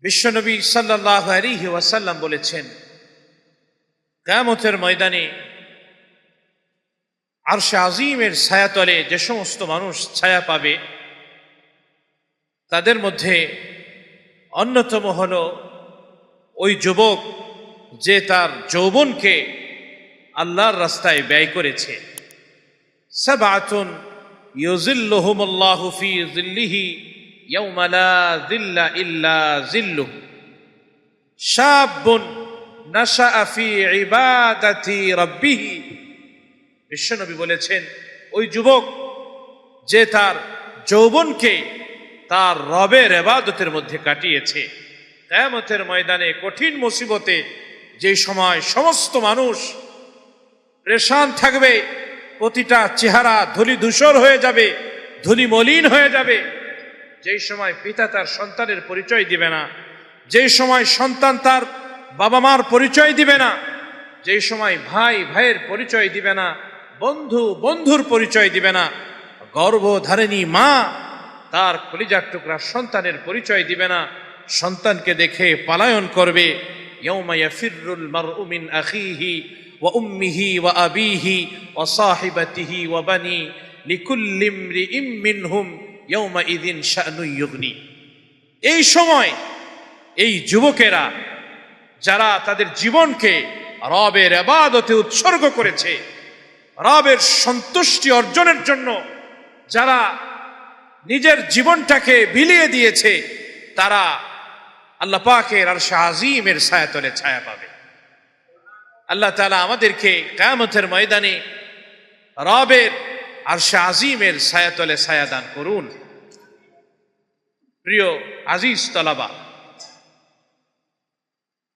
বিশ্বনবী সাল্লাল্লাহু আলাইহি ওয়াসাল্লাম বলেছেন, কিয়ামতের ময়দানে আরশে আজিমের ছায়াতলে যে সমস্ত মানুষ ছায়া পাবে তাদের মধ্যে অন্যতম হল ওই যুবক যে তার যৌবনকে আল্লাহর রাস্তায় ব্যয় করেছে। সাবআতুন ইউযিল্লুহুমুল্লাহু ফি যিল্লিহি ইয়াওমা লা যিল্লা ইল্লা যিল্লুহু, শাবুন নাশাআ ফি ইবাদাতি রাব্বিহি। বিশ্বনবী বলেছেন, ওই যুবক যে তার যৌবনকে তার রবের ইবাদতের মধ্যে কাটিয়েছে। কিয়ামতের ময়দানে কঠিন মুসিবতে যে সময় সমস্ত মানুষ পেরেশান থাকবে, প্রতিটা চেহারা ধুলি ধূসর হয়ে যাবে, ধুলি মলিন হয়ে যাবে, যেই সময় পিতা তার সন্তানের পরিচয় দিবে না, যেই সময় সন্তান তার বাবা মার পরিচয় দিবে না, যেই সময় ভাই ভাইয়ের পরিচয় দিবে না, বন্ধু বন্ধুর পরিচয় দিবে না, গর্ভধারিণী মা তার কলিজার টুকরা সন্তানের পরিচয় দিবে না, সন্তানকে দেখে পলায়ন করবে। ইয়াউমা ইয়াফিরুল মারউ মিন আখিহি ওয়া উম্মিহি ওয়া আবিহি ওয়া সাহিবাতিহি ওয়া বানি লিকুল্লি ইমরিইম মিনহুম ইয়াউমা ইযিন শা'নু ইউগনি। এই সময় এই যুবকেরা যারা তাদের জীবনকে রবের ইবাদতে উৎসর্গ করেছে, রবের সন্তুষ্টি অর্জনের জন্য যারা নিজের জীবনটাকে বিলিয়ে দিয়েছে, তারা আল্লাহ পাকের আরশে আজিমের ছায়াতলে ছায়া পাবে। আল্লাহ তাআলা আমাদেরকে কিয়ামতের ময়দানে রবের আরশে আজিমের ছায়াতলে ছায়া দান করুন। প্রিয় আজিজ তলাবা,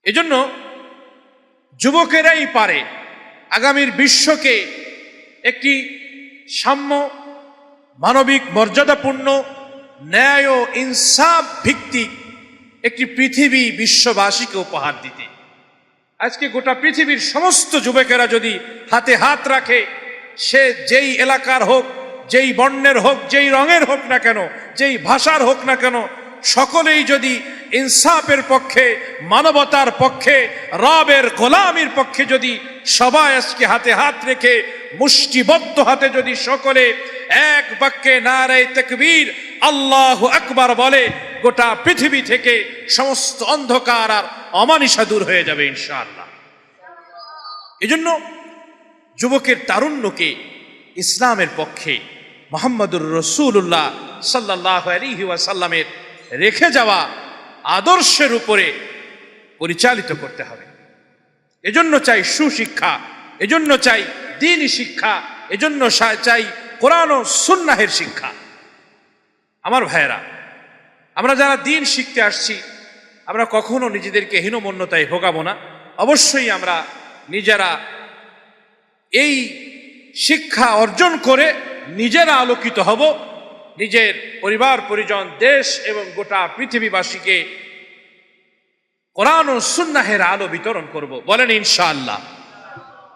এজন্য যুবকেরাই পারে আগামীর বিশ্বকে একটি সাম্য, মানবিক, মর্যাদাপূর্ণ, ন্যায় ও ইনসাফ ভিত্তিক একটি পৃথিবী বিশ্ববাসীকে উপহার দিতে। আজকে গোটা পৃথিবীর সমস্ত যুবকেরা যদি হাতে হাত রাখে, সে যেই এলাকার হোক, যেই বর্ণের হোক, যেই রঙের হোক না কেন, যেই ভাষার হোক না কেন, সকলেই যদি ইনসাফের পক্ষে, মানবতার পক্ষে, রবের গোলামির পক্ষে যদি সবাই আজকে হাতে হাত রেখে মুষ্টিবদ্ধ হাতে যদি সকলে এক বাক্যে নারে তাকবীর আল্লাহু আকবার বলে, গোটা পৃথিবী থেকে সমস্ত অন্ধকার আর অমানিসা দূর হয়ে যাবে ইনশাআল্লাহ। এজন্য যুবকের তারুণ্যকে ইসলামের পক্ষে মুহাম্মদুর রাসূলুল্লাহ সাল্লাল্লাহু আলাইহি ওয়াসাল্লামের রেখে যাওয়া আদর্শের উপরে পরিচালিত করতে হবে। এজন্য চাই সুশিক্ষা, এজন্য চাই দ্বীনি শিক্ষা, এজন্য চাই কোরআন ও সুন্নাহের শিক্ষা। আমার ভাইয়েরা, আমরা যারা দ্বীন শিখতে আসছি, আমরা কখনো নিজেদেরকে হীনমন্যতায় ভোগাবো না। অবশ্যই আমরা নিজেরা এই শিক্ষা অর্জন করে নিজেরা আলোকিত হব, নিজের পরিবার পরিজন, দেশ এবং গোটা পৃথিবীবাসীকে কোরআন ও সুন্নাহের আলো বিতরণ করব। বলেন ইনশাআল্লাহ।